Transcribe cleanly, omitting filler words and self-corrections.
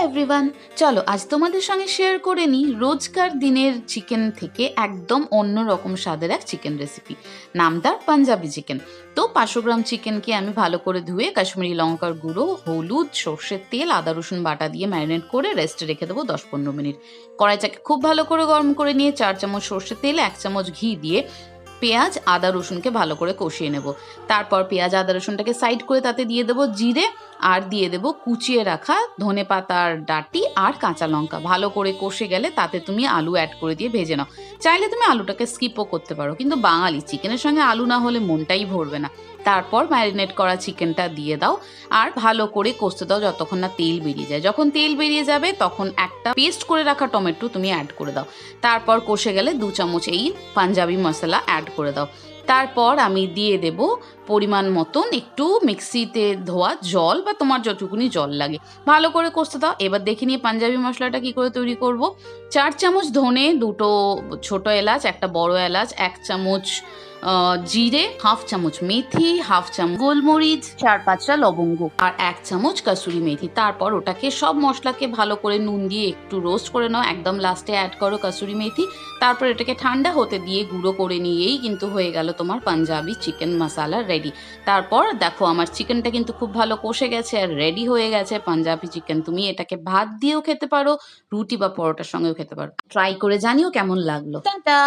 Everyone, চলো আজ তোমাদের সঙ্গে শেয়ার করে নিই রোজকার দিনের চিকেন থেকে একদম অন্য রকম স্বাদের এক চিকেন রেসিপি। নাম তার পাঞ্জাবি চিকেন। তো 500 গ্রাম চিকেনকে আমি ভালো করে ধুয়ে কাশ্মীরি লঙ্কার গুঁড়ো, হলুদ, সর্ষের তেল, আদা রসুন বাটা দিয়ে ম্যারিনেট করে রেস্টে রেখে দেবো 10-15 মিনিট। কড়াইটাকে খুব ভালো করে গরম করে নিয়ে 4 চামচ সর্ষের তেল, 1 চামচ ঘি দিয়ে পেঁয়াজ আদা রসুনকে ভালো করে কষিয়ে নেব। তারপর পেঁয়াজ আদা রসুনটাকে সাইড করে তাতে দিয়ে দেবো জিরে, আর দিয়ে দেবো কুচিয়ে রাখা ধনে পাতার ডাঁটি আর কাঁচা লঙ্কা। ভালো করে কষে গেলে তাতে তুমি আলু অ্যাড করে দিয়ে ভেজে নাও। চাইলে তুমি আলুটাকে স্কিপও করতে পারো, কিন্তু বাঙালি চিকেনের সঙ্গে আলু না হলে মনটাই ভরবে না। তারপর ম্যারিনেট করা চিকেনটা দিয়ে দাও আর ভালো করে কষতে দাও যতক্ষণ না তেল বেরিয়ে যায়। যখন তেল বেরিয়ে যাবে তখন একটা পেস্ট করে রাখা টমেটো তুমি অ্যাড করে দাও। তারপর কষে গেলে 2 চামচ এই পাঞ্জাবি মশলা অ্যাড করে দাও। তারপর আমি দিয়ে দেব পরিমাণ মতন একটু মিক্সিতে ধোয়া জল, বা তোমার যতটুকুনি জল লাগে। ভালো করে কষতে দাও। এবার দেখে নিয়ে পাঞ্জাবি মশলাটা কি করে তৈরি করব। 4 চামচ ধনে, 2টো ছোট এলাচ, একটা বড় এলাচ, 1 চামচ জিরে, 1/2 চামচ মেথি, 1/2 চামচ গোলমরিচ, 4-5টা লবঙ্গ আর 1 চামচ কাসুরি মেথি। তারপর ওটাকে সব মশলাকে ভালো করে নুন দিয়ে একটু রোস্ট করে নাও। একদম লাস্টে অ্যাড করো কাসুরি মেথি। তারপর এটাকে ঠান্ডা হতে দিয়ে গুঁড়ো করে নিয়েই কিন্তু হয়ে গেল তোমার পাঞ্জাবি চিকেন মশলা রেডি। তারপর দেখো আমার চিকেনটা কিন্তু খুব ভালো কষে গেছে আর রেডি হয়ে গেছে পাঞ্জাবি চিকেন। তুমি এটাকে ভাত দিয়েও খেতে পারো, রুটি বা পরোটার সঙ্গেও খেতে পারো। ট্রাই করে জানিও কেমন লাগলো। টাটা।